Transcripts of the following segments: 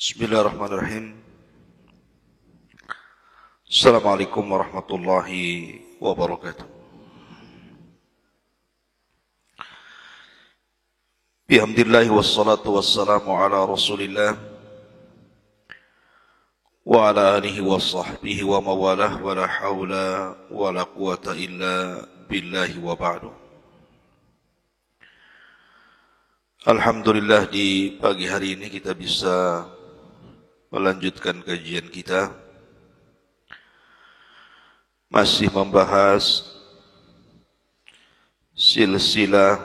Bismillahirrahmanirrahim. Assalamualaikum warahmatullahi wabarakatuh. Bihamdillahi wassalatu wassalamu ala rasulillah wa ala alihi wa sahbihi wa mawalah wa la hawla wa la quwata illa billahi wa ba'du. Alhamdulillah, di pagi hari ini kita bisa melanjutkan kajian kita, masih membahas silsilah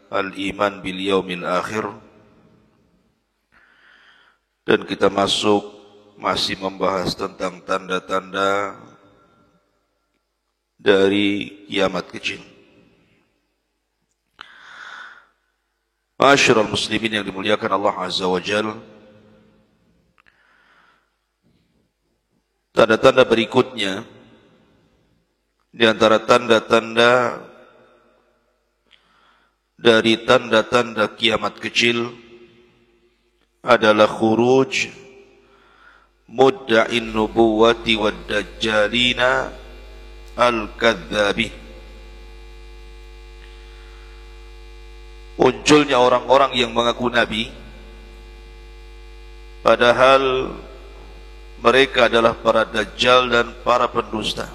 al-iman bil yaumil akhir, dan kita masih membahas tentang tanda-tanda dari kiamat kecil. Ma'asyiral muslimin yang dimuliakan Allah Azza wa Jalla, tanda-tanda berikutnya di antara tanda-tanda dari tanda-tanda kiamat kecil adalah khuruj mudda'in nubuwati wad dajjalina al-kadzdabin. Munculnya orang-orang yang mengaku nabi padahal mereka adalah para dajjal dan para pendusta.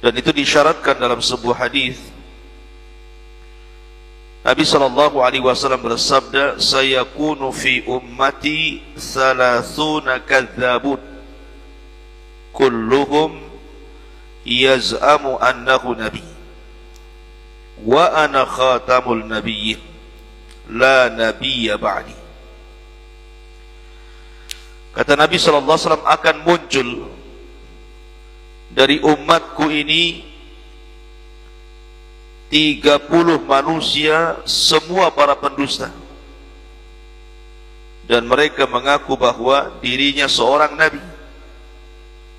Dan itu disyaratkan dalam sebuah hadis. Nabi SAW bersabda, "Sayakunu fi ummati 30 kadzabun, kulluhum yaz'amu annahu nabi, wa ana khatamul nabiyyin, la nabiyya ba'di." Kata Nabi SAW, akan muncul dari umatku ini 30 manusia, semua para pendusta, dan mereka mengaku bahwa dirinya seorang nabi,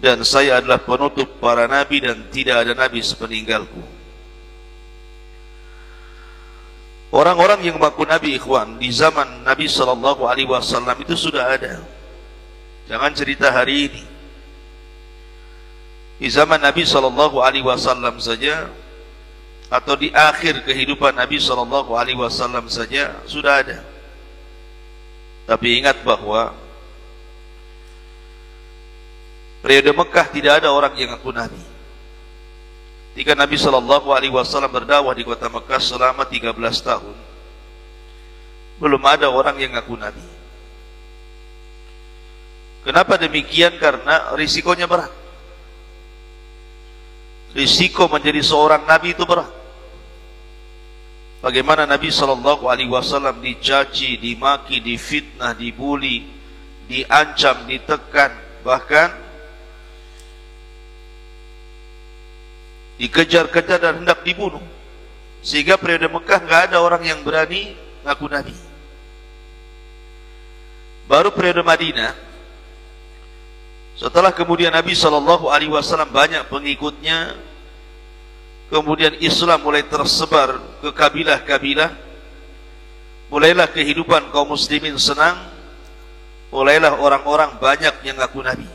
dan saya adalah penutup para nabi dan tidak ada nabi sepeninggalku. Orang-orang yang mengaku nabi, ikhwan, di zaman Nabi SAW itu sudah ada. Jangan cerita hari ini. Di zaman Nabi SAW saja, atau di akhir kehidupan Nabi SAW saja sudah ada. Tapi ingat bahwa periode Mekah tidak ada orang yang mengaku nabi. Ketika Nabi SAW berdakwah di kota Mekah selama 13 tahun, belum ada orang yang mengaku nabi. Kenapa demikian? Karena risikonya berat. Risiko menjadi seorang nabi itu berat. Bagaimana Nabi SAW dicaci, dimaki, difitnah, dibuli, diancam, ditekan, bahkan dikejar-kejar dan hendak dibunuh, sehingga periode Mekah nggak ada orang yang berani ngaku nabi. Baru periode Madinah, setelah kemudian Nabi SAW banyak pengikutnya, kemudian Islam mulai tersebar ke kabilah-kabilah, mulailah kehidupan kaum muslimin senang, mulailah orang-orang banyak yang ngaku nabi.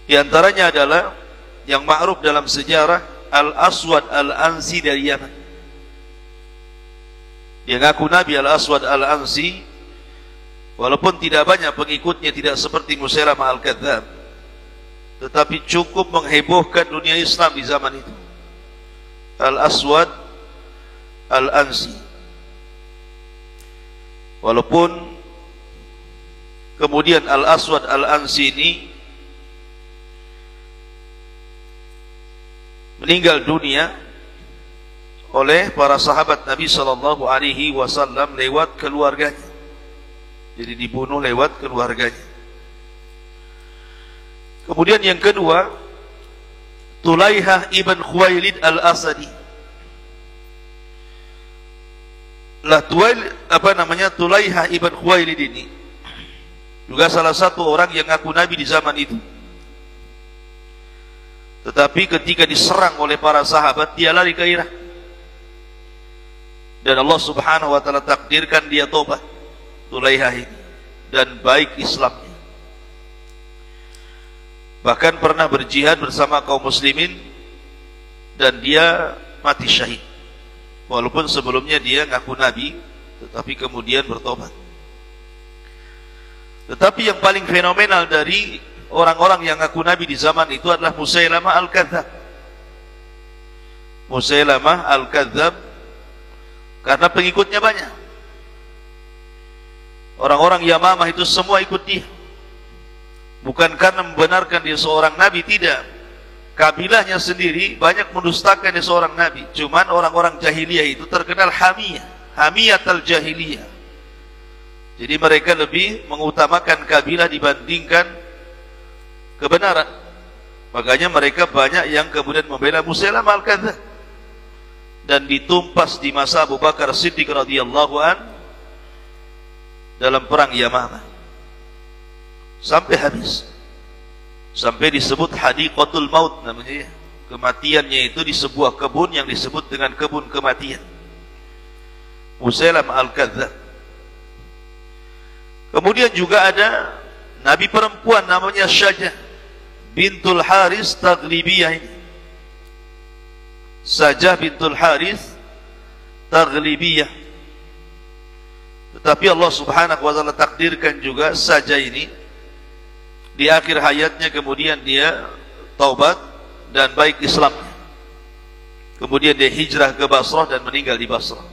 Di antaranya adalah yang ma'ruf dalam sejarah, Al-Aswad Al-Ansi dari Yaman. Dia ngaku nabi, Al-Aswad Al-Ansi, walaupun tidak banyak pengikutnya, tidak seperti Musailamah Al-Kadzdzab, tetapi cukup menghebohkan dunia Islam di zaman itu. Al-Aswad Al-Ansi. Walaupun kemudian Al-Aswad Al-Ansi ini meninggal dunia oleh para sahabat Nabi SAW lewat keluarganya. Jadi dibunuh lewat keluarganya. Kemudian yang kedua, Tulaihah ibn Khuwailid al-Asadi. Tulaihah ibn Khuwailid ini juga salah satu orang yang ngaku nabi di zaman itu. Tetapi ketika diserang oleh para sahabat, dia lari ke Irak. dan Allah subhanahu wa ta'ala takdirkan dia tobat Tulaihah ini dan baik Islamnya, bahkan pernah berjihad bersama kaum muslimin dan dia mati syahid, walaupun sebelumnya dia ngaku nabi tetapi kemudian bertobat. Tetapi yang paling fenomenal dari orang-orang yang ngaku nabi di zaman itu adalah Musailamah Al-Kadzdzab. Musailamah Al-Kadzdzab karena pengikutnya banyak. Orang-orang Yamamah itu semua ikut dia. Bukan karena membenarkan dia seorang nabi, tidak. Kabilahnya sendiri banyak mendustakan dia seorang nabi. Cuman orang-orang jahiliyah itu terkenal hamiyah, hamiyatul jahiliyah. Jadi mereka lebih mengutamakan kabilah dibandingkan kebenaran. Makanya mereka banyak yang kemudian membela Musailamah Al-Kadzdzab dan ditumpas di masa Abu Bakar Siddiq radhiyallahu an dalam perang Yamamah sampai habis, sampai disebut hadiqatul maut namanya, kematiannya itu di sebuah kebun yang disebut dengan kebun kematian, Musailamah Al-Kadzdzab. Kemudian juga ada nabi perempuan namanya Syajah bintul Haris Taghlibiyah ini. Syajah bintul Haris Taghlibiyah. Tetapi Allah subhanahu wa ta'ala takdirkan juga Syajah ini di akhir hayatnya kemudian dia taubat dan baik Islamnya. Kemudian dia hijrah ke Basrah dan meninggal di Basrah.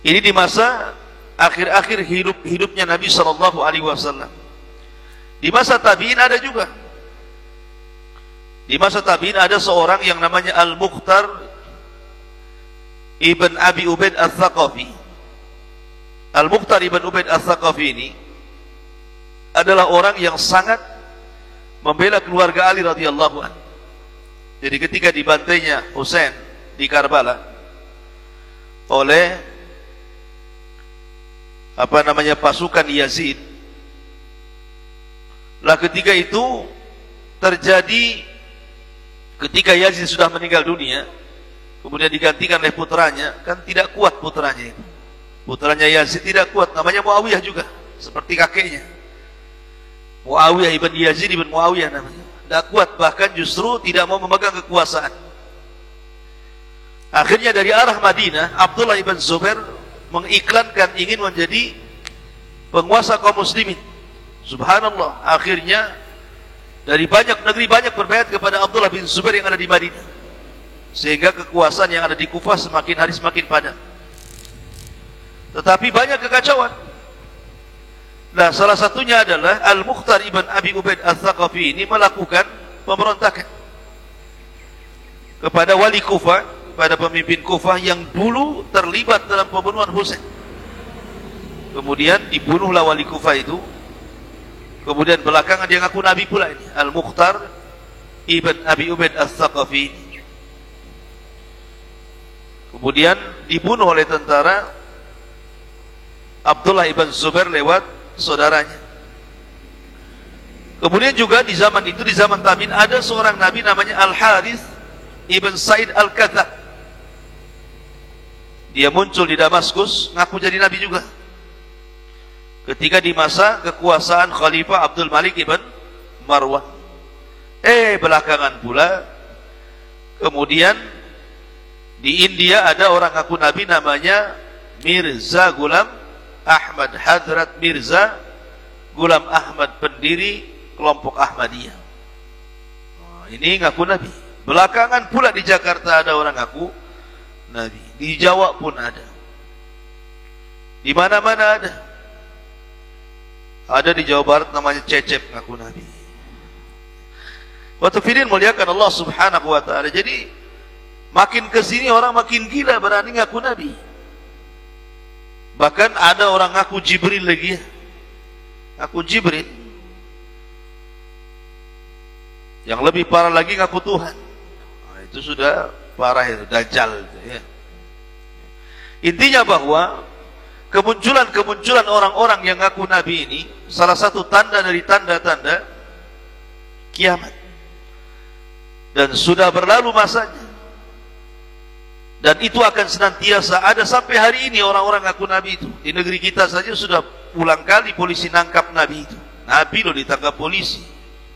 Ini di masa akhir-akhir hidupnya Nabi sallallahu alaihi wasallam. Di masa tabi'in ada juga. Di masa tabi'in ada seorang yang namanya Al-Mukhtar Ibn Abi Ubaid Al-Thaqafi. Al-Mukhtar Ibn Ubaid Al-Thaqafi ini adalah orang yang sangat membela keluarga Ali radhiyallahu anhu. Jadi ketika dibantainya Husain di Karbala oleh pasukan Yazid, lah ketika itu terjadi ketika Yazid sudah meninggal dunia, kemudian digantikan oleh putranya, kan tidak kuat putranya itu. Putranya Yazid tidak kuat, namanya Muawiyah juga, seperti kakeknya. Muawiyah ibn Yazid ibn Muawiyah namanya. Tidak kuat, bahkan justru tidak mau memegang kekuasaan. Akhirnya dari arah Madinah, Abdullah ibn Zubair mengiklankan ingin menjadi penguasa kaum muslimin. Subhanallah, akhirnya dari banyak negeri banyak berbaiat kepada Abdullah bin Zubair yang ada di Madinah, sehingga kekuasaan yang ada di Kufah semakin hari semakin padam. Tetapi banyak kekacauan. Nah, salah satunya adalah Al-Mukhtar Ibn Abi Ubaid Al-Thaqafi ini melakukan pemberontakan kepada wali Kufah, kepada pemimpin Kufah yang dulu terlibat dalam pembunuhan Husain. Kemudian dibunuhlah wali Kufah itu. Kemudian belakangan dia ngaku nabi pula ini, Al-Mukhtar Ibn Abi Ubaid Al-Thaqafi. Kemudian dibunuh oleh tentara Abdullah ibn Zubair lewat saudaranya. Kemudian juga di zaman itu, di zaman tabi'in, ada seorang nabi namanya Al-Harith ibn Said Al-Kadzdzab. Dia muncul di Damaskus, ngaku jadi nabi juga ketika di masa kekuasaan Khalifah Abdul Malik ibn Marwan. Belakangan pula kemudian di India ada orang ngaku nabi namanya Mirza Ghulam Ahmad, Hadrat Mirza Ghulam Ahmad, pendiri kelompok Ahmadiyah. Ini ngaku nabi. Belakangan pula di Jakarta ada orang ngaku nabi. Di Jawa pun ada. Di mana-mana ada. Ada di Jawa Barat namanya Cecep ngaku nabi. Wa tafidin muliakan Allah subhanahu wa ta'ala. Jadi makin kesini orang makin gila berani ngaku nabi. Bahkan ada orang ngaku Jibril lagi ya. Ngaku Jibril. Yang lebih parah lagi ngaku Tuhan. Nah, itu sudah parah itu, Dajjal itu ya. Intinya bahwa kemunculan orang-orang yang ngaku nabi ini salah satu tanda dari tanda-tanda kiamat. Dan sudah berlalu masanya. Dan itu akan senantiasa ada sampai hari ini orang-orang ngaku Nabi itu. Di negeri kita saja sudah ulang kali polisi nangkap Nabi itu. Nabi loh ditangkap polisi.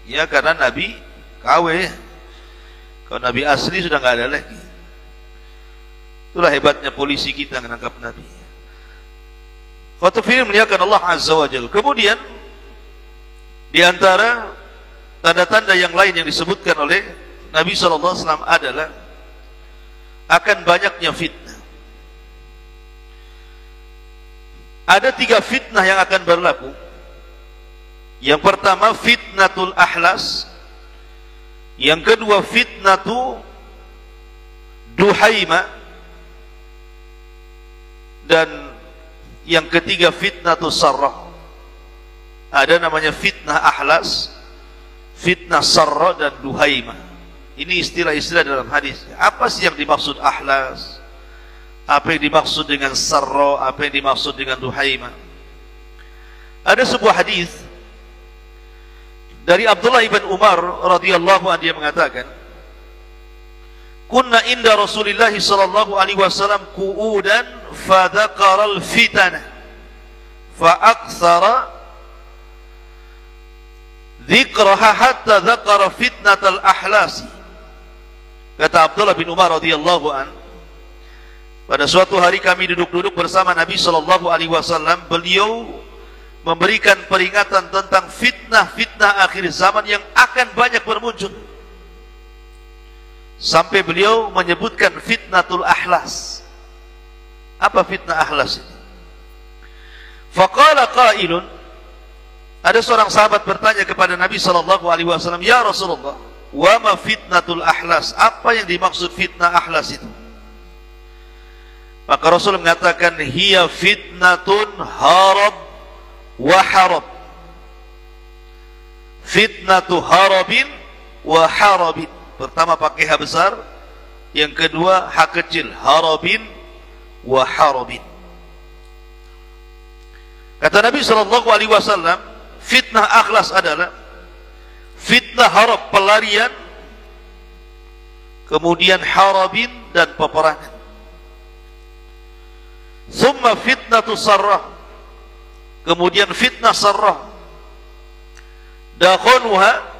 Ya karena Nabi KW. Kalau Nabi asli sudah nggak ada lagi. Itulah hebatnya polisi kita menangkap Nabi. Khotufir melihatkan Allah Azza wa Jalla. Kemudian di antara tanda-tanda yang lain yang disebutkan oleh Nabi SAW adalah akan banyaknya fitnah. Ada 3 fitnah yang akan berlaku. Yang pertama fitnatul ahlas. Yang kedua fitnatu duhaima. Dan yang ketiga fitnatul sarrah. Ada namanya fitnah ahlas, fitnah sarrah dan duhaima. Ini istilah-istilah dalam hadis. Apa sih yang dimaksud ahlas? Apa yang dimaksud dengan sarra? Apa yang dimaksud dengan duhaima? Ada sebuah hadis dari Abdullah ibn Umar radhiyallahu anhu, dia mengatakan, "Kunna inda Rasulillah sallallahu alaihi wasallam qu'udan fa dzakara al-fitana fa aktsara dzikraha hatta dzakara fitnatal ahlasi." Kata Abdullah bin Umar radhiyallahu an, pada suatu hari kami duduk-duduk bersama Nabi sallallahu alaihi wasallam, beliau memberikan peringatan tentang fitnah-fitnah akhir zaman yang akan banyak bermuncul. Sampai beliau menyebutkan fitnatul ahlas. Apa fitnah ahlas ini? Faqala qailun, ada seorang sahabat bertanya kepada Nabi sallallahu alaihi wasallam, "Ya Rasulullah, wa ma fitnatul ahlas?" Apa yang dimaksud fitnah ahlas itu? Maka Rasul mengatakan, "Hiya fitnatun harab wa harab." Fitnatu harabin wa harabin. Pertama pakai H besar, yang kedua H kecil, harabin wa harabin. Kata Nabi sallallahu alaihi wasallam, fitnah akhlas adalah fitnah harab, pelarian, kemudian harabin dan peperangan. Summa fitnatu sarrah, kemudian fitnah sarrah, dakhanuha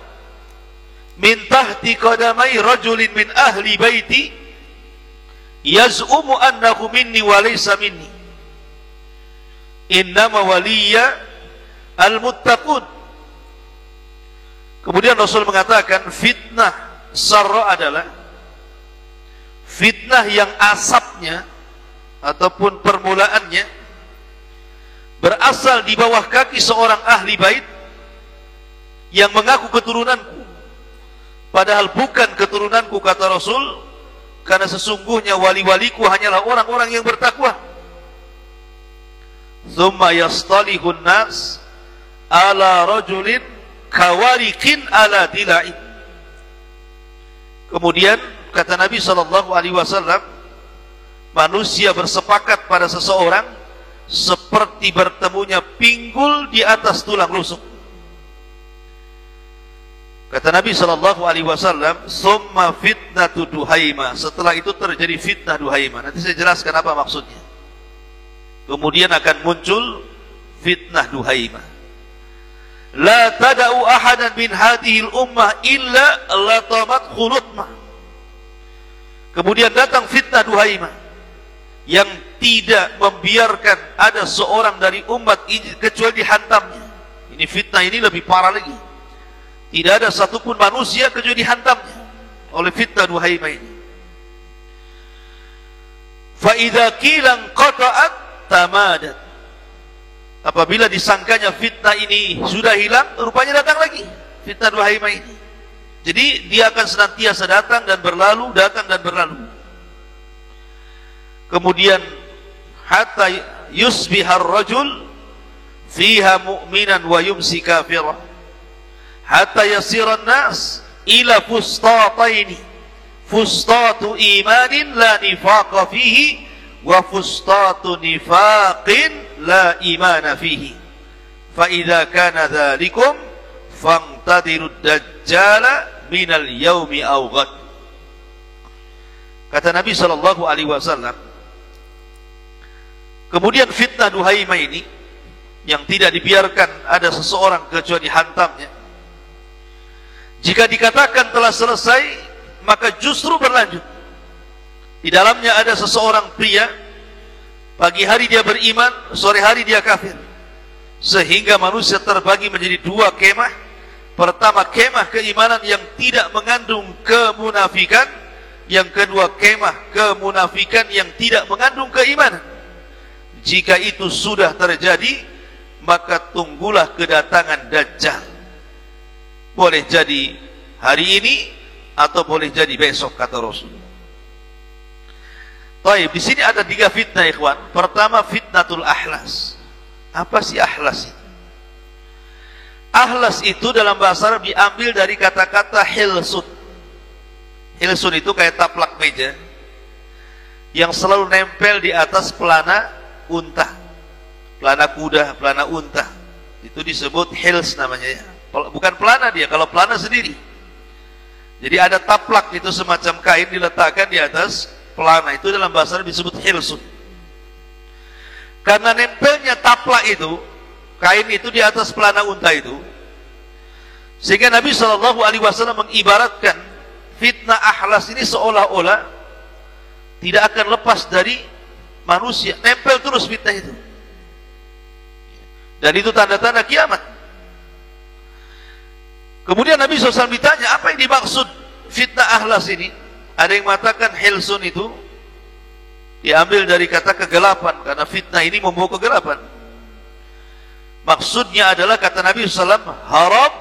min tahti qadamai rajulin min ahli baiti yaz'umu annahu minni wa laysa minni, innama waliya al-muttaqun. Kemudian Rasul mengatakan fitnah sarra adalah fitnah yang asapnya ataupun permulaannya berasal di bawah kaki seorang ahli bait yang mengaku keturunanku, padahal bukan keturunanku, kata Rasul, karena sesungguhnya wali-waliku hanyalah orang-orang yang bertakwa. Thumma yastalihun nas ala rajulin kawarikin ala dila'in. Kemudian kata Nabi sallallahu alaihi wasallam, manusia bersepakat pada seseorang seperti bertemunya pinggul di atas tulang rusuk. Kata Nabi sallallahu alaihi wasallam, summa fitnatu duhaima. Setelah itu terjadi fitnah duhaima. Nanti saya jelaskan apa maksudnya. Kemudian akan muncul fitnah duhaima. La tada'u ahadan min hadhil ummah illa latamat khulutmah. Kemudian datang fitnah duhaima yang tidak membiarkan ada seorang dari umat kecuali dihantamnya. Ini fitnah ini lebih parah lagi. Tidak ada satupun manusia kecuali dihantamnya oleh fitnah duhaima ini. Fa idza qila qata'at tamadat. Apabila disangkanya fitnah ini sudah hilang, rupanya datang lagi fitnah duhaima ini. Jadi dia akan senantiasa datang dan berlalu, datang dan berlalu. Kemudian hatta yusbihar rajul fiha mu'minan wa yumsi kafirah, hatta yasiran nas ila fustataini, fustatu imanin la nifaqa fihi wa fustatu nifaqin la imana fihi, fa idza kana dhalikum fantadiru dajjala minal yaumi aw ghad. Kata Nabi SAW, kemudian fitnah Duhaimah ini yang tidak dibiarkan ada seseorang kecuali hantamnya. Jika dikatakan telah selesai, maka justru berlanjut. Di dalamnya ada seseorang pria, pagi hari dia beriman, sore hari dia kafir, sehingga manusia terbagi menjadi dua kemah. Pertama, kemah keimanan yang tidak mengandung kemunafikan. Yang kedua, kemah kemunafikan yang tidak mengandung keimanan. Jika itu sudah terjadi, maka tunggulah kedatangan Dajjal. Boleh jadi hari ini atau boleh jadi besok, kata Rasul. Baik, di sini ada 3 fitnah, ikhwan. Pertama, fitnatul ahlas. Apa sih ahlas itu? Ahlas itu dalam bahasa Arab diambil dari kata-kata hilsun. Hilsun itu kayak taplak meja yang selalu nempel di atas pelana unta, pelana kuda, pelana unta. Itu disebut hils namanya ya. Bukan pelana dia, kalau pelana sendiri. Jadi ada taplak, itu semacam kain diletakkan di atas pelana. Itu dalam bahasa Arab disebut hilsun. Karena nempelnya taplak itu, kain itu di atas pelana unta itu, sehingga Nabi SAW mengibaratkan fitnah ahlas ini seolah-olah tidak akan lepas dari manusia, nempel terus fitnah itu. Dan itu tanda-tanda kiamat. Kemudian Nabi SAW ditanya, apa yang dimaksud fitnah ahlas ini? Ada yang mengatakan hilsun itu diambil dari kata kegelapan, karena fitnah ini membawa kegelapan. Maksudnya adalah, kata Nabi SAW, haram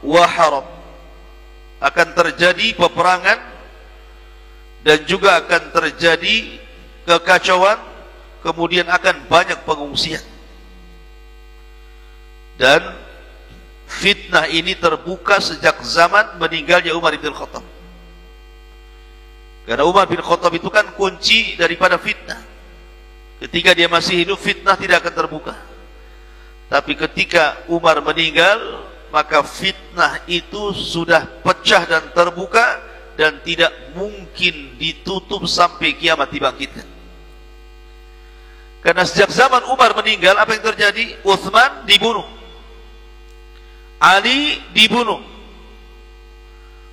wa haram. Akan terjadi peperangan dan juga akan terjadi kekacauan, kemudian akan banyak pengungsian. Dan fitnah ini terbuka sejak zaman meninggalnya Umar bin Khattab. Karena Umar bin Khattab itu kan kunci daripada fitnah. Ketika dia masih hidup, fitnah tidak akan terbuka. Tapi ketika Umar meninggal, maka fitnah itu sudah pecah dan terbuka, dan tidak mungkin ditutup sampai kiamat dibangkitkan. Karena sejak zaman Umar meninggal, apa yang terjadi? Uthman dibunuh, Ali dibunuh,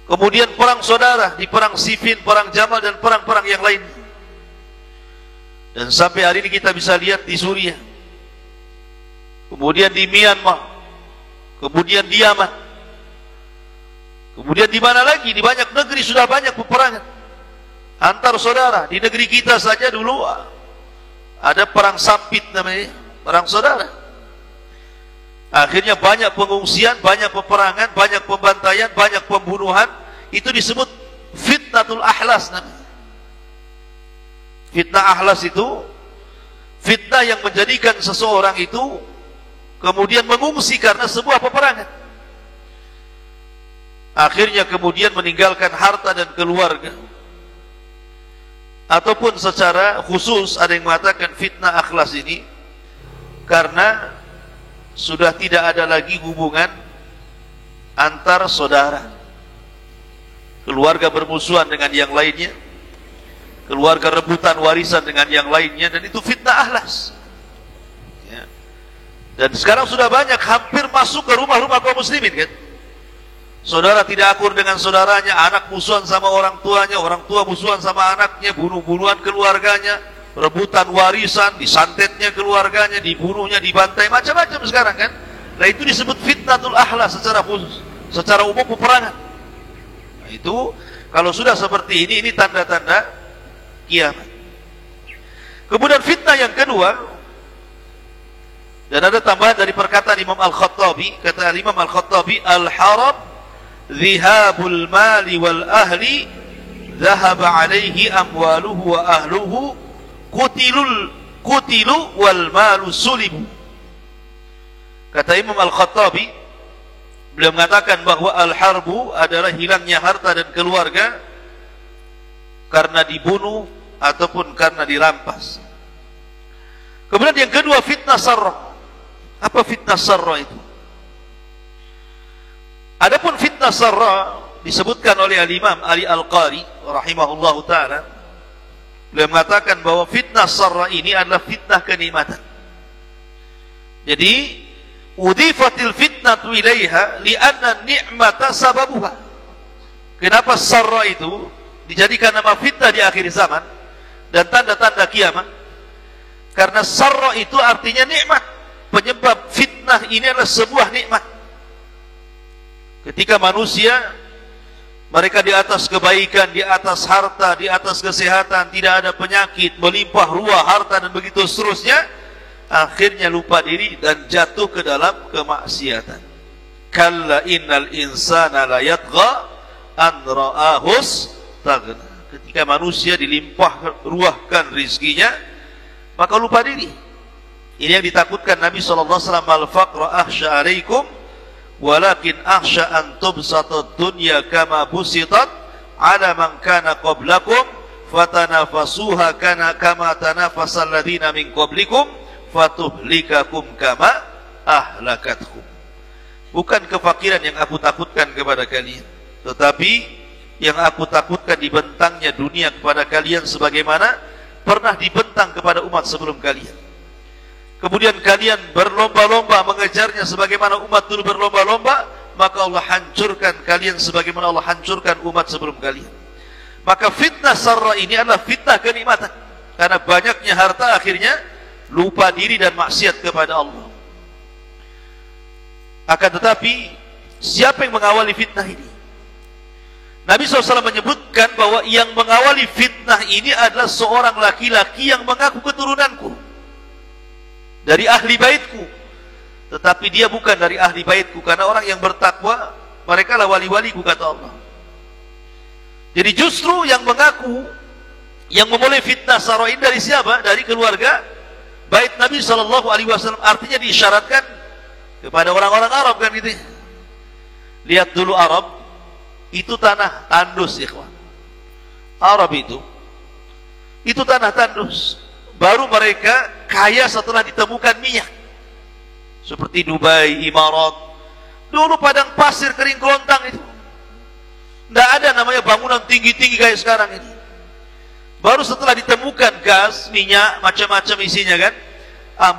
kemudian perang saudara, di perang Siffin, perang Jamal, dan perang-perang yang lain. Dan sampai hari ini kita bisa lihat di Suriah, kemudian di Myanmar, kemudian di Yaman, kemudian di mana lagi, di banyak negeri sudah banyak peperangan antar saudara. Di negeri kita saja dulu ada perang Sampit namanya, perang saudara. Akhirnya banyak pengungsian, banyak peperangan, banyak pembantaian, banyak pembunuhan. Itu disebut fitnatul ahlas namanya. Fitnah ahlas itu fitnah yang menjadikan seseorang itu kemudian mengungsi karena sebuah peperangan. Akhirnya kemudian meninggalkan harta dan keluarga. Ataupun secara khusus ada yang mengatakan fitnah akhlas ini karena sudah tidak ada lagi hubungan antar saudara. Keluarga bermusuhan dengan yang lainnya, keluarga rebutan warisan dengan yang lainnya, dan itu fitnah akhlas. Dan sekarang sudah banyak, hampir masuk ke rumah-rumah kaum muslimin kan. Saudara tidak akur dengan saudaranya, anak musuhan sama orang tuanya, orang tua musuhan sama anaknya, bunuh-bunuhan keluarganya, rebutan warisan, disantetnya keluarganya, dibunuhnya, dibantai, macam-macam sekarang kan. Nah itu disebut fitnatul ahlas secara khusus, secara umum peperangan. Nah itu kalau sudah seperti ini tanda-tanda kiamat. Kemudian fitnah yang kedua, dan ada tambahan dari perkataan Imam Al-Khattabi. Kata Imam Al-Khattabi, al-haram dhihabul mali wal ahli dhahaba alaihi amwaluhu wa ahluhu kutilu wal malu sulibu. Kata Imam Al-Khattabi, beliau mengatakan bahwa al-harbu adalah hilangnya harta dan keluarga karena dibunuh ataupun karena dirampas. Kemudian yang kedua, fitnah sarrah. Apa fitnah sarra itu? Adapun fitnah sarra disebutkan oleh al-Imam Ali Al-Qari rahimahullahu ta'ala Beliau mengatakan bahwa fitnah sarra ini adalah fitnah kenikmatan. Jadi udhifatil fitnatu ilaiha li'anna ni'mata sababuha. Kenapa sarra itu dijadikan nama fitnah di akhir zaman dan tanda-tanda kiamat? Karena sarra itu artinya nikmat. Penyebab fitnah ini adalah sebuah nikmat. Ketika manusia, mereka di atas kebaikan, di atas harta, di atas kesehatan, tidak ada penyakit, melimpah ruah harta dan begitu seterusnya, akhirnya lupa diri dan jatuh ke dalam kemaksiatan. Kalla innal insana la yatgha an ra'ahus taghna. Ketika manusia dilimpah ruahkan rizkinya, maka lupa diri. Ini yang ditakutkan Nabi SAW. Al-faqra akhsha alaikum walakin akhsha an tubsata dunya kama busitat ala man kana qablakum fatanafasuha kana kama tanafasal ladina min qablikum fatuhlikakum kama ahlakatkum. Bukan kefakiran yang aku takutkan kepada kalian, tetapi yang aku takutkan dibentangnya dunia kepada kalian sebagaimana pernah dibentang kepada umat sebelum kalian. Kemudian kalian berlomba-lomba mengejarnya sebagaimana umat dulu berlomba-lomba, maka Allah hancurkan kalian sebagaimana Allah hancurkan umat sebelum kalian. Maka fitnah sarra ini adalah fitnah kenikmatan. Karena banyaknya harta akhirnya lupa diri dan maksiat kepada Allah. Akan tetapi siapa yang mengawali fitnah ini? Nabi SAW menyebutkan bahwa yang mengawali fitnah ini adalah seorang laki-laki yang mengaku keturunanku, dari ahli baitku, tetapi dia bukan dari ahli baitku. Karena orang yang bertakwa, mereka lah wali-waliku, kata Allah. Jadi justru yang mengaku, yang memulai fitnah sarra ini dari siapa? Dari keluarga bait Nabi SAW. Artinya diisyaratkan kepada orang-orang Arab, kan gitu. Lihat dulu Arab, itu tanah tandus, ikhwan. Arab itu tanah tandus. Baru mereka kaya setelah ditemukan minyak. Seperti Dubai, Imarat. Dulu padang pasir kering kelontang itu. Tidak ada namanya bangunan tinggi-tinggi kayak sekarang ini. Baru setelah ditemukan gas, minyak, macam-macam isinya kan.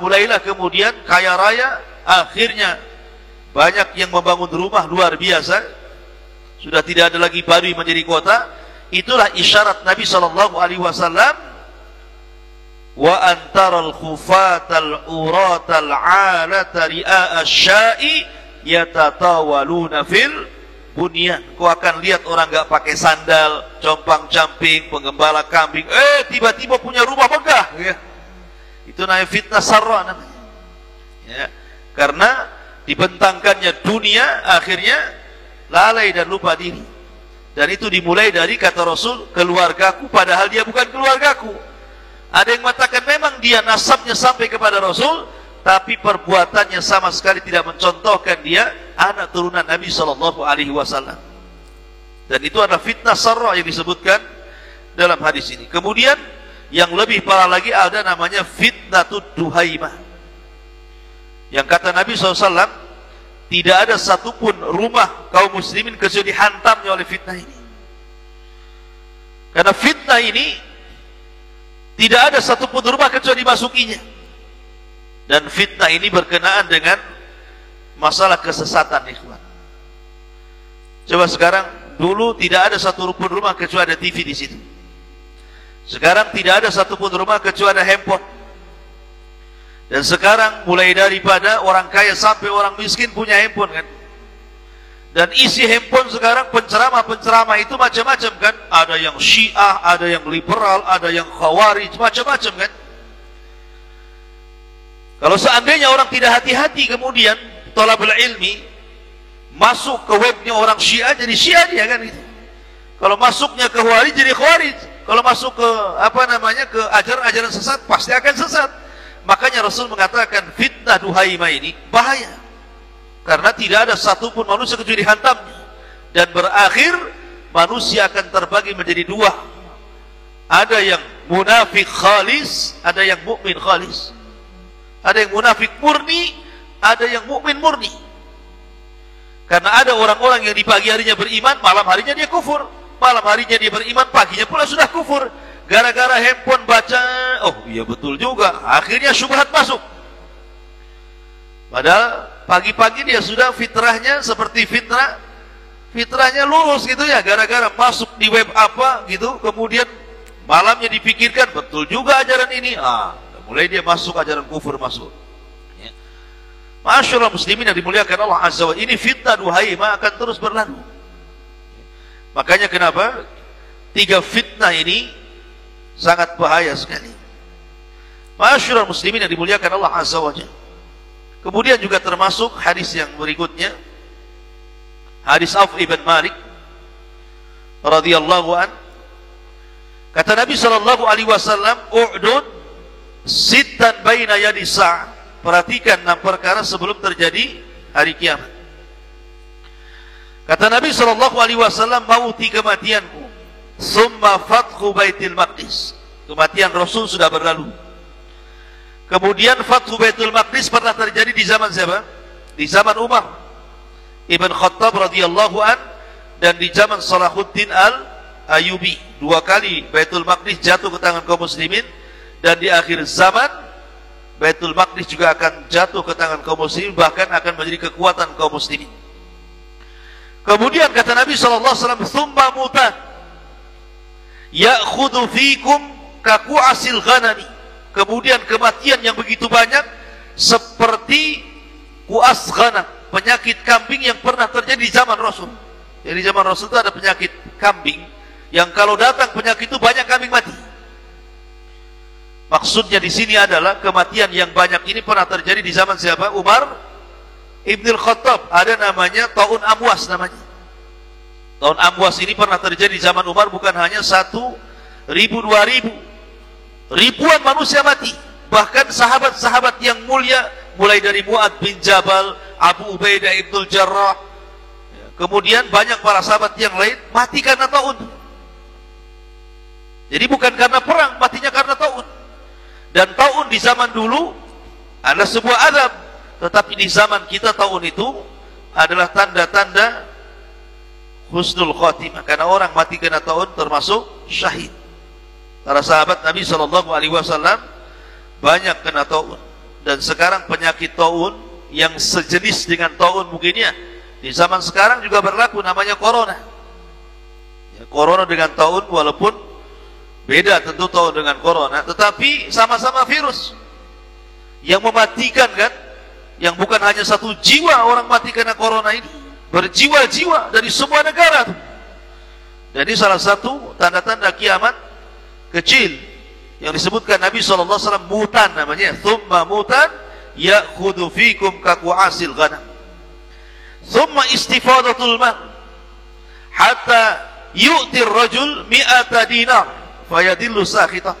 Mulailah kemudian kaya raya. Akhirnya banyak yang membangun rumah luar biasa. Sudah tidak ada lagi Baduy menjadi kota. Itulah isyarat Nabi SAW. Wa antaral khufatal uratal alata ri'a asya'i yatatawaluna fil bunyan. Kau akan lihat orang enggak pakai sandal, compang-camping, penggembala kambing, tiba-tiba punya rumah megah, ya. Itu namanya fitnah sarra namanya. Ya. Karena dibentangkannya dunia, akhirnya lalai dan lupa diri. Dan itu dimulai dari kata Rasul, keluargaku, padahal dia bukan keluargaku. Ada yang mengatakan memang dia nasabnya sampai kepada Rasul, tapi perbuatannya sama sekali tidak mencontohkan dia anak turunan Nabi SAW. Dan itu adalah fitnah sarra yang disebutkan dalam hadis ini. Kemudian yang lebih parah lagi ada namanya fitnatud duhaimah. Yang kata Nabi SAW, tidak ada satupun rumah kaum muslimin kecuali dihantamnya oleh fitnah ini. Karena fitnah ini tidak ada satupun rumah kecuali dimasukinya. Dan fitnah ini berkenaan dengan masalah kesesatan, ikhwan. Coba sekarang, dulu tidak ada satupun rumah kecuali ada TV di situ. Sekarang tidak ada satupun rumah kecuali ada handphone. Dan sekarang mulai daripada orang kaya sampai orang miskin punya handphone, kan? Dan isi handphone sekarang penceramah-penceramah itu macam-macam, kan? Ada yang Syiah, ada yang liberal, ada yang Khawarij, macam-macam, kan? Kalau seandainya orang tidak hati-hati kemudian thalabul ilmi masuk ke webnya orang Syiah, jadi Syiah dia, kan gitu. Kalau masuknya ke Khawarij jadi Khawarij. Kalau masuk ke ke ajaran-ajaran sesat pasti akan sesat. Makanya Rasul mengatakan fitnah duhaimah ini bahaya. Karena tidak ada satupun manusia kecuali dihantamnya. Dan berakhir manusia akan terbagi menjadi dua. Ada yang munafik khalis, ada yang mukmin khalis. Ada yang munafik murni, ada yang mukmin murni. Karena ada orang-orang yang di pagi harinya beriman, malam harinya dia kufur. Malam harinya dia beriman, paginya pula sudah kufur. gara-gara handphone baca, oh iya betul juga, akhirnya syubhat masuk. Padahal pagi-pagi dia sudah fitrahnya seperti fitrahnya lurus gitu ya, gara-gara masuk di web apa gitu, kemudian malamnya dipikirkan betul juga ajaran ini, mulai dia masuk ajaran kufur masuk. Ya. Masyaallah muslimin yang dimuliakan Allah Azza wa Jalla, ini fitnah duhaima akan terus berlalu. Makanya kenapa 3 fitnah ini sangat bahaya sekali. Masyaallah muslimin yang dimuliakan Allah Azza wa Jalla. Kemudian juga termasuk hadis yang berikutnya, hadis Auf ibn Malik radhiyallahu an, kata Nabi sallallahu alaihi wasallam, "U'dud sittan baina yadi sa'ah." Perhatikan 6 perkara sebelum terjadi hari kiamat. Kata Nabi sallallahu alaihi wasallam, "Mauti, kematianku, summa fathu Baitul Maqdis." Kematian Rasul sudah berlalu. Kemudian Fathu Baitul Maqdis pernah terjadi di zaman siapa? Di zaman Umar Ibn Khattab radhiyallahu an, dan di zaman Salahuddin al-Ayyubi. 2 kali Baitul Maqdis jatuh ke tangan kaum muslimin, dan di akhir zaman Baitul Maqdis juga akan jatuh ke tangan kaum muslimin, bahkan akan menjadi kekuatan kaum muslimin. Kemudian kata Nabi SAW, "Tsumma mutan ya'khudhu fikum kaqu'asil ghanami." Kemudian kematian yang begitu banyak seperti kuas ghanam, penyakit kambing yang pernah terjadi di zaman Rasul. Jadi zaman Rasul itu ada penyakit kambing yang kalau datang penyakit itu banyak kambing mati. Maksudnya di sini adalah kematian yang banyak ini pernah terjadi di zaman siapa? Umar Ibn Khattab. Ada namanya Taun Amwas namanya. Taun Amwas ini pernah terjadi di zaman Umar, bukan hanya 1.000, 2.000. Ribuan manusia mati. Bahkan sahabat-sahabat yang mulia, mulai dari Mu'ad bin Jabal, Abu Ubaidah ibnul Jarrah, kemudian banyak para sahabat yang lain mati karena taun. Jadi bukan karena perang, matinya karena taun. Dan taun di zaman dulu adalah sebuah azab, tetapi di zaman kita taun itu adalah tanda-tanda husnul khotimah, karena orang mati karena taun termasuk syahid. Para sahabat Nabi SAW banyak kena taun, dan sekarang penyakit taun yang sejenis dengan taun mungkin ya di zaman sekarang juga berlaku, namanya corona. Ya, corona dengan taun, walaupun beda tentu taun dengan corona, tetapi sama-sama virus yang mematikan kan, yang bukan hanya 1 jiwa orang mati karena corona ini, berjiwa-jiwa dari semua negara tuh. Jadi salah satu tanda-tanda kiamat kecil yang disebutkan Nabi SAW, mutan namanya, thumma mutan ya'khudhu fikum kaqu'asil ghanam, thumma istifadatul mal hatta yu'tir rajul 100 dinar fayadillu sakhitah.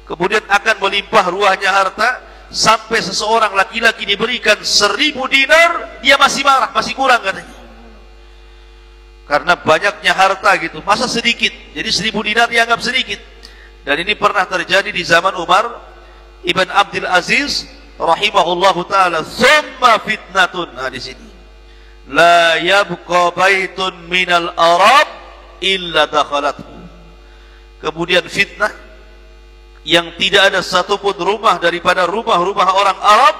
Kemudian akan melimpah ruahnya harta sampai seseorang laki-laki diberikan 1.000 dinar, dia masih marah, masih kurang katanya, karena banyaknya harta gitu. Masa sedikit? Jadi 1.000 dinar dianggap sedikit. Dan ini pernah terjadi di zaman Umar Ibn Abdul Aziz rahimahullahu ta'ala. Thumma fitnatun, nah di sini, la yabqa baitun minal Arab illa dakhalathu. Kemudian fitnah yang tidak ada satupun rumah daripada rumah-rumah orang Arab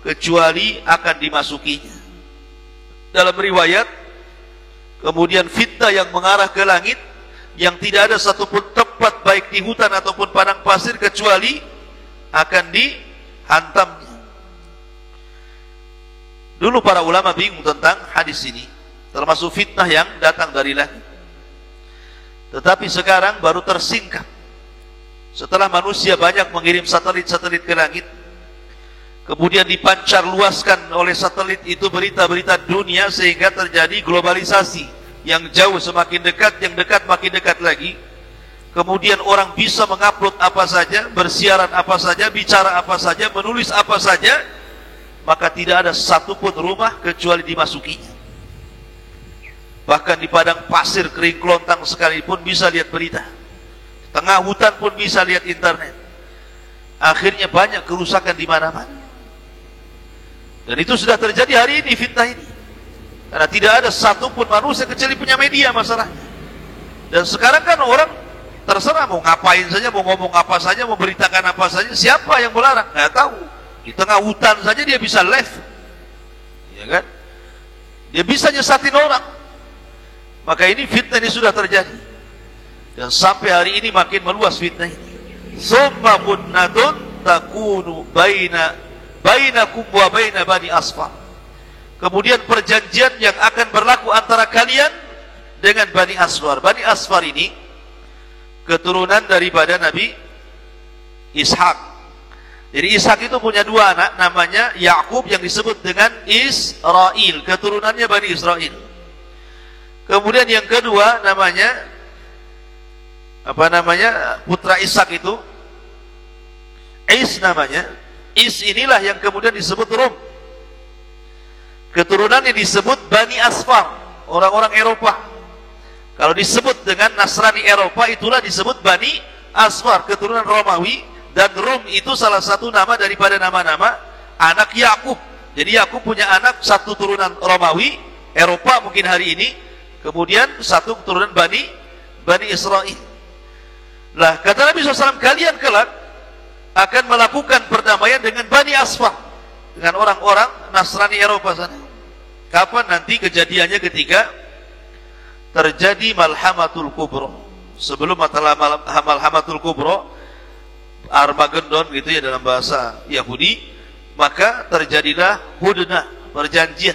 kecuali akan dimasukinya. Dalam riwayat, kemudian fitnah yang mengarah ke langit, yang tidak ada satupun tempat baik di hutan ataupun padang pasir kecuali akan dihantamnya. Dulu para ulama bingung tentang hadis ini, termasuk fitnah yang datang dari langit. Tetapi sekarang baru tersingkap setelah manusia banyak mengirim satelit-satelit ke langit, kemudian dipancar luaskan oleh satelit itu berita-berita dunia, sehingga terjadi globalisasi. Yang jauh semakin dekat, yang dekat makin dekat lagi. Kemudian orang bisa mengupload apa saja, bersiaran apa saja, bicara apa saja, menulis apa saja, maka tidak ada satupun rumah kecuali dimasukinya. Bahkan di padang pasir kering kelontang sekalipun bisa lihat berita, tengah hutan pun bisa lihat internet. Akhirnya banyak kerusakan di mana-mana. Dan itu sudah terjadi hari ini, fitnah ini. Karena tidak ada satupun manusia kecuali punya media masalahnya. Dan sekarang kan orang terserah mau ngapain saja, mau ngomong apa saja, mau beritakan apa saja. Siapa yang melarang? Nggak tahu. Di tengah hutan saja dia bisa live, ya kan? Dia bisa nyesatin orang. Maka ini fitnah ini sudah terjadi, dan sampai hari ini makin meluas fitnah ini. Summa munnatun takunu bainakum wa baina bani asfar. Kemudian perjanjian yang akan berlaku antara kalian dengan Bani Asfar. Bani Asfar ini keturunan daripada Nabi Ishak. Jadi Ishak itu punya dua anak, namanya Yakub yang disebut dengan Israel, keturunannya Bani Israel. Kemudian yang kedua namanya putra Ishak itu Is namanya. Is inilah yang kemudian disebut Rum. Keturunannya disebut Bani Asfar, orang-orang Eropa. Kalau disebut dengan Nasrani Eropa, itulah disebut Bani Asfar, keturunan Romawi. Dan Rum itu salah satu nama daripada nama-nama anak Yakub. Jadi Yakub punya anak satu turunan Romawi, Eropa mungkin hari ini, kemudian satu keturunan Bani Israel. Lah kata Nabi SAW, kalian kelak akan melakukan perdamaian dengan Bani Asfar, dengan orang-orang Nasrani Eropa sana. Kapan nanti kejadiannya? Ketika terjadi Malhamatul Kubro. Sebelum Malhamatul Kubro, Armageddon gitu ya dalam bahasa Yahudi, maka terjadilah hudnah, perjanjian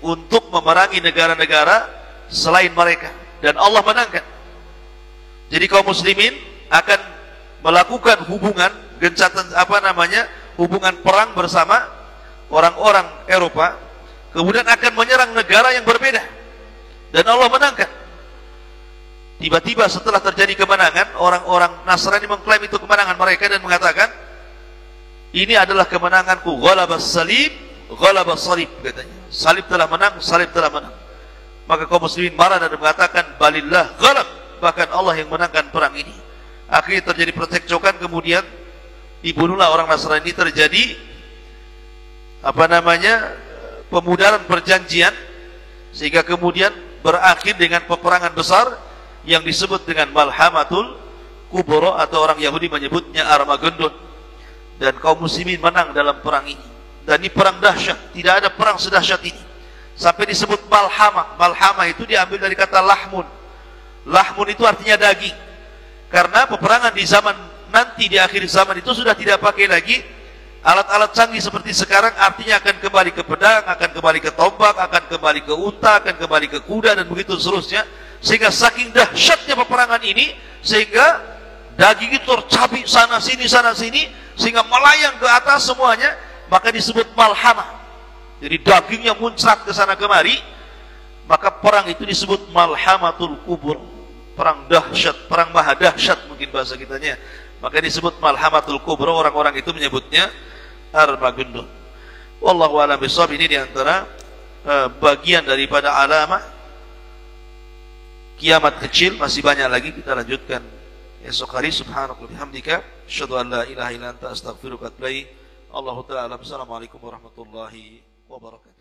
untuk memerangi negara-negara selain mereka, dan Allah menangkan. Jadi kaum muslimin akan melakukan hubungan gencatan hubungan perang bersama orang-orang Eropa, kemudian akan menyerang negara yang berbeda, dan Allah menangkan. Tiba-tiba setelah terjadi kemenangan, orang-orang Nasrani mengklaim itu kemenangan mereka dan mengatakan, ini adalah kemenanganku. Ghalabas salib, ghalabas salib, katanya. Salib telah menang, salib telah menang. Maka kaum muslimin marah dan mengatakan, balillah ghalab, bahkan Allah yang menangkan perang ini. Akhirnya terjadi percekcokan, kemudian dibunuhlah orang Nasrani ini. Terjadi pemudaran perjanjian, sehingga kemudian berakhir dengan peperangan besar yang disebut dengan Malhamatul Kubro, atau orang Yahudi menyebutnya Armageddon. Dan kaum muslimin menang dalam perang ini. Dan ini perang dahsyat, tidak ada perang sedahsyat ini. Sampai disebut Malhamah. Malhamah itu diambil dari kata lahmun. Lahmun itu artinya daging. Karena peperangan di zaman nanti, di akhir zaman itu sudah tidak pakai lagi alat-alat canggih seperti sekarang. Artinya akan kembali ke pedang, akan kembali ke tombak, akan kembali ke unta, akan kembali ke kuda, dan begitu seterusnya. Sehingga saking dahsyatnya peperangan ini, sehingga daging itu tercabik sana sini, sehingga melayang ke atas semuanya. Maka disebut malhamah. Jadi dagingnya muncrat ke sana kemari. Maka perang itu disebut Malhamatul Kubur, perang dahsyat, perang maha dahsyat mungkin bahasa kitanya. Maka disebut Malhamatul Kubro. Orang-orang itu menyebutnya Armageddon. Wallahu a'lam bishawab. Ini diantara bagian daripada alamah kiamat kecil. Masih banyak lagi, kita lanjutkan esok hari. Subhanallah bihamdika, asyhadu an la ilaha illa anta, astaghfiruka wa atubu ilaik. Allahu ta'ala. Assalamualaikum warahmatullahi wabarakatuh.